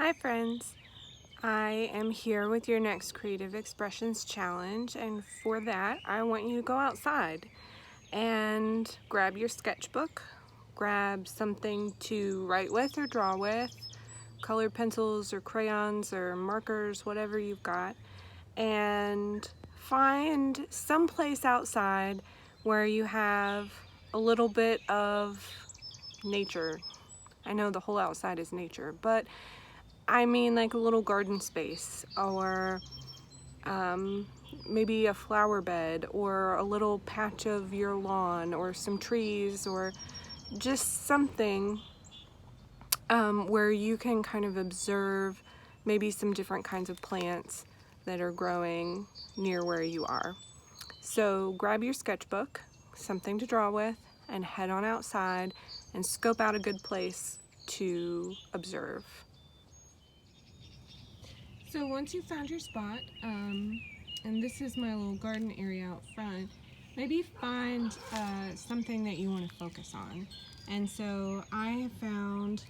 Hi friends, I am here with your next Creative Expressions Challenge, and for that I want you to go outside and grab your sketchbook, grab something to write with or draw with, colored pencils or crayons or markers, whatever you've got, and find some place outside where you have a little bit of nature. I know the whole outside is nature, but I mean like a little garden space, or maybe a flower bed, or a little patch of your lawn, or some trees, or just something where you can kind of observe maybe some different kinds of plants that are growing near where you are. So grab your sketchbook, something to draw with, and head on outside and scope out a good place to observe. So once you've found your spot, and this is my little garden area out front, maybe find something that you want to focus on. And so I found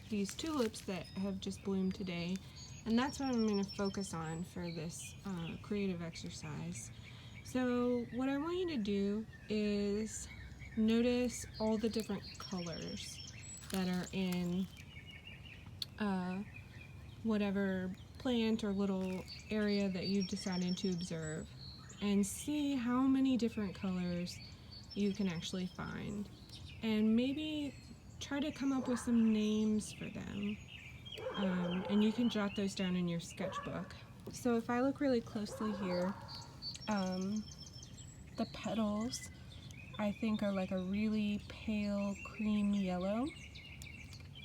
these tulips that have just bloomed today, and that's what I'm going to focus on for this creative exercise. So what I want you to do is notice all the different colors that are in whatever plant or little area that you've decided to observe, and see how many different colors you can actually find, and maybe try to come up with some names for them, and you can jot those down in your sketchbook. So if I look really closely here, the petals I think are like a really pale cream yellow,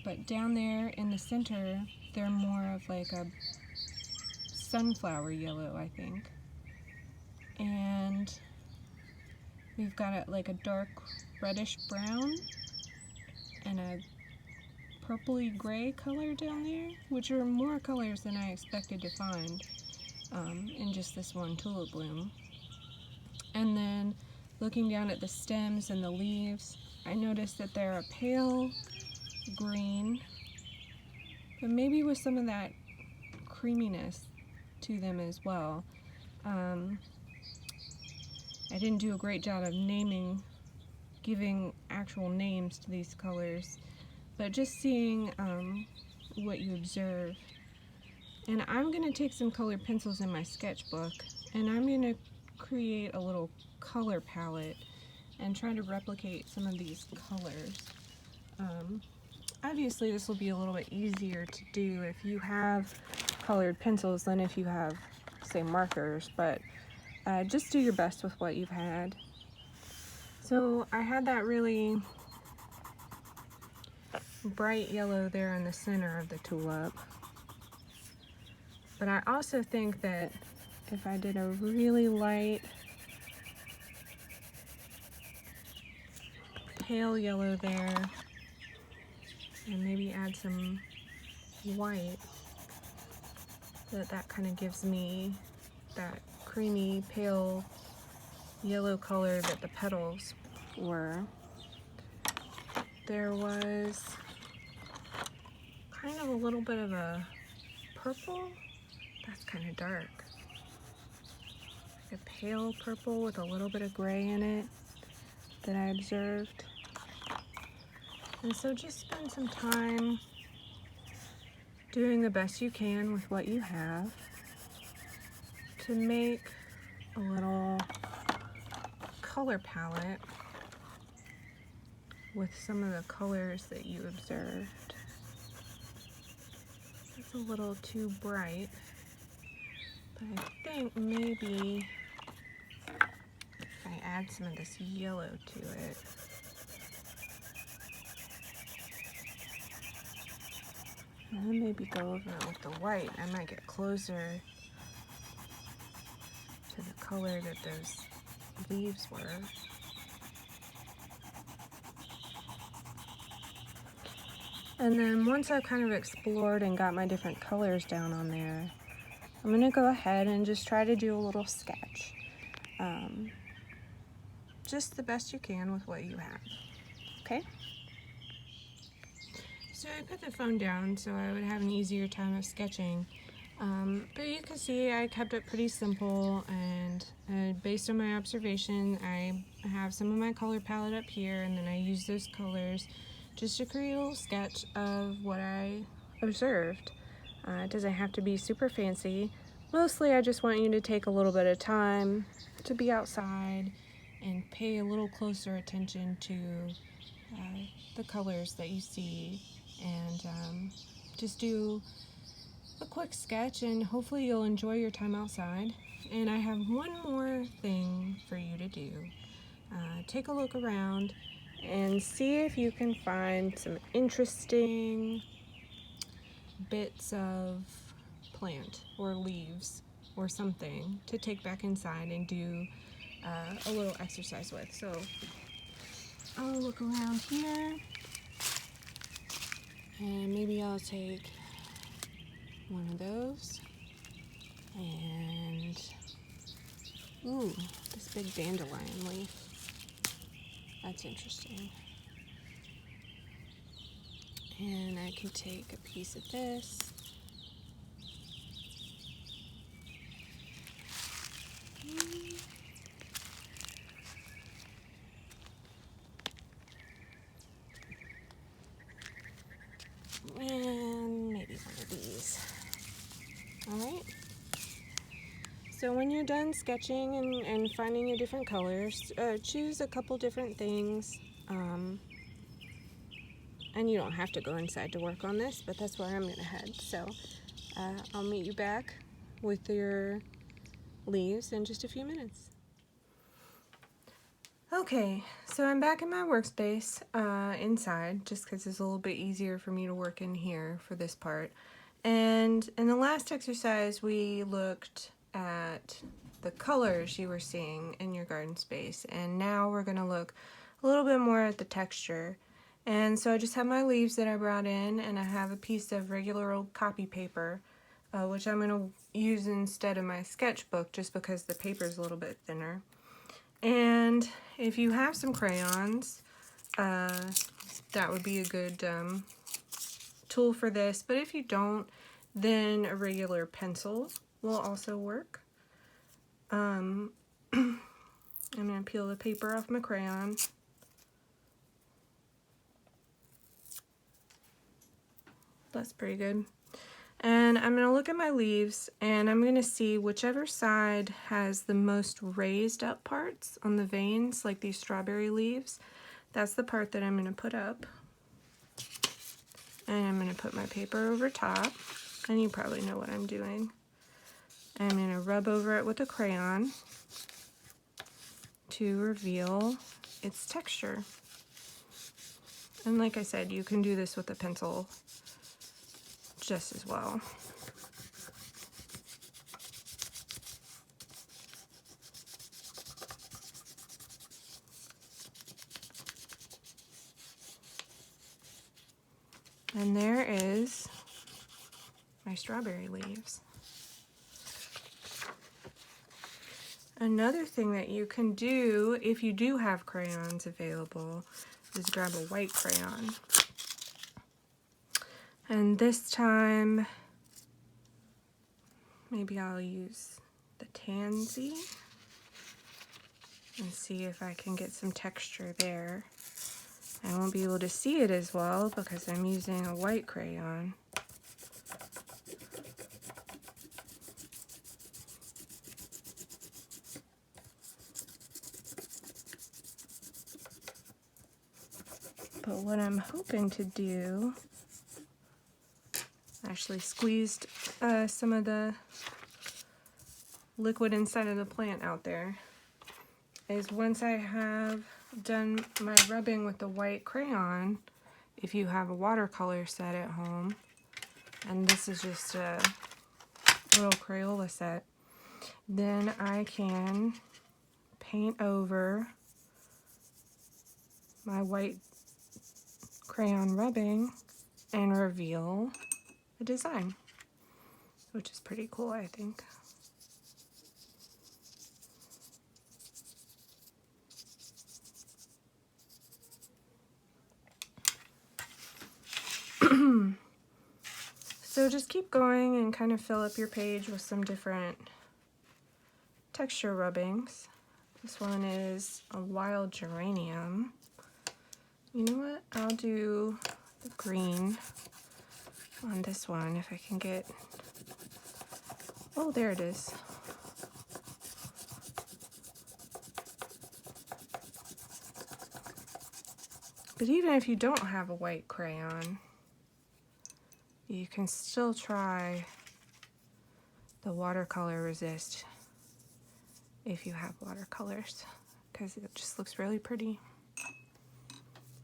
but down there in the center they're more of like a sunflower yellow, I think. And we've got like a dark reddish brown and a purpley gray color down there, which are more colors than I expected to find in just this one tulip bloom. And then looking down at the stems and the leaves, I noticed that they're a pale green, but maybe with some of that creaminess to them as well. I didn't do a great job of giving actual names to these colors, but just seeing what you observe. And I'm going to take some colored pencils in my sketchbook, and I'm going to create a little color palette and try to replicate some of these colors. Obviously this will be a little bit easier to do if you have colored pencils than if you have, say, markers, but just do your best with what you've had. So I had that really bright yellow there in the center of the tulip, but I also think that if I did a really light pale yellow there and maybe add some white, that kind of gives me that creamy pale yellow color that the petals were. There was kind of a little bit of a purple. That's kind of dark. Like a pale purple with a little bit of gray in it that I observed. And so just spend some time doing the best you can with what you have to make a little color palette with some of the colors that you observed. It's a little too bright, but I think maybe if I add some of this yellow to it, and then maybe go over it with the white, I might get closer to the color that those leaves were. And then once I've kind of explored and got my different colors down on there, I'm going to go ahead and just try to do a little sketch. Just the best you can with what you have. Okay? So So I put the phone down so I would have an easier time of sketching. But you can see I kept it pretty simple, and based on my observation, I have some of my color palette up here, and then I use those colors just to create a little sketch of what I observed. It doesn't have to be super fancy. Mostly I just want you to take a little bit of time to be outside and pay a little closer attention to the colors that you see, and just do a quick sketch, and hopefully you'll enjoy your time outside. And I have one more thing for you to do. Take a look around and see if you can find some interesting bits of plant or leaves or something to take back inside and do a little exercise with. So I'll look around here, and maybe I'll take one of those, and ooh, this big dandelion leaf. That's interesting. And I can take a piece of this. And maybe one of these. Alright. So when you're done sketching and finding your different colors, choose a couple different things. And you don't have to go inside to work on this, but that's where I'm going to head. So I'll meet you back with your leaves in just a few minutes. Okay, so I'm back in my workspace inside, just because it's a little bit easier for me to work in here for this part. And in the last exercise, we looked at the colors you were seeing in your garden space, and now we're going to look a little bit more at the texture. And so I just have my leaves that I brought in, and I have a piece of regular old copy paper, which I'm going to use instead of my sketchbook just because the paper is a little bit thinner. And if you have some crayons, that would be a good tool for this. But if you don't, then a regular pencil will also work. I'm going to peel the paper off my crayon. That's pretty good. And I'm going to look at my leaves, and I'm going to see whichever side has the most raised up parts on the veins, like these strawberry leaves. That's the part that I'm going to put up. And I'm going to put my paper over top, and you probably know what I'm doing. I'm going to rub over it with a crayon to reveal its texture. And like I said, you can do this with a pencil just as well. And there is my strawberry leaves. Another thing that you can do if you do have crayons available is grab a white crayon. And this time, maybe I'll use the tansy and see if I can get some texture there. I won't be able to see it as well because I'm using a white crayon. But what I'm hoping to do, actually squeezed some of the liquid inside of the plant out there, is once I have done my rubbing with the white crayon, if you have a watercolor set at home, and this is just a little Crayola set, then I can paint over my white crayon rubbing and reveal the design, which is pretty cool, I think. So just keep going and kind of fill up your page with some different texture rubbings. This one is a wild geranium. You know what? I'll do the green on this one if I can get... Oh, there it is. But even if you don't have a white crayon, you can still try the watercolor resist if you have watercolors, because it just looks really pretty.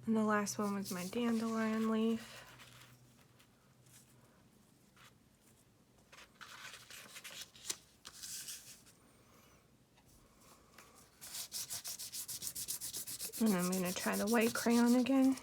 And the last one was my dandelion leaf. And I'm going to try the white crayon again.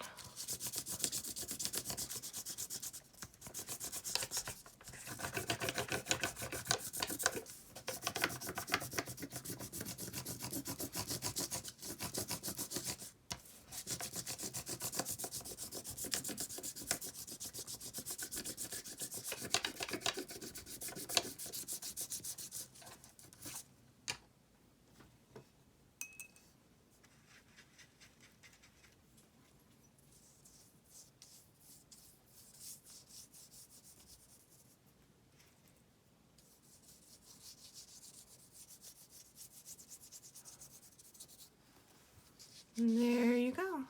And there you go.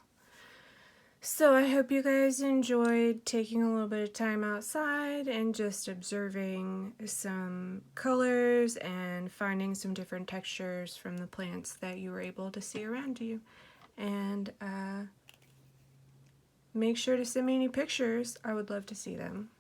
So I hope you guys enjoyed taking a little bit of time outside and just observing some colors and finding some different textures from the plants that you were able to see around you. And make sure to send me any pictures. I would love to see them.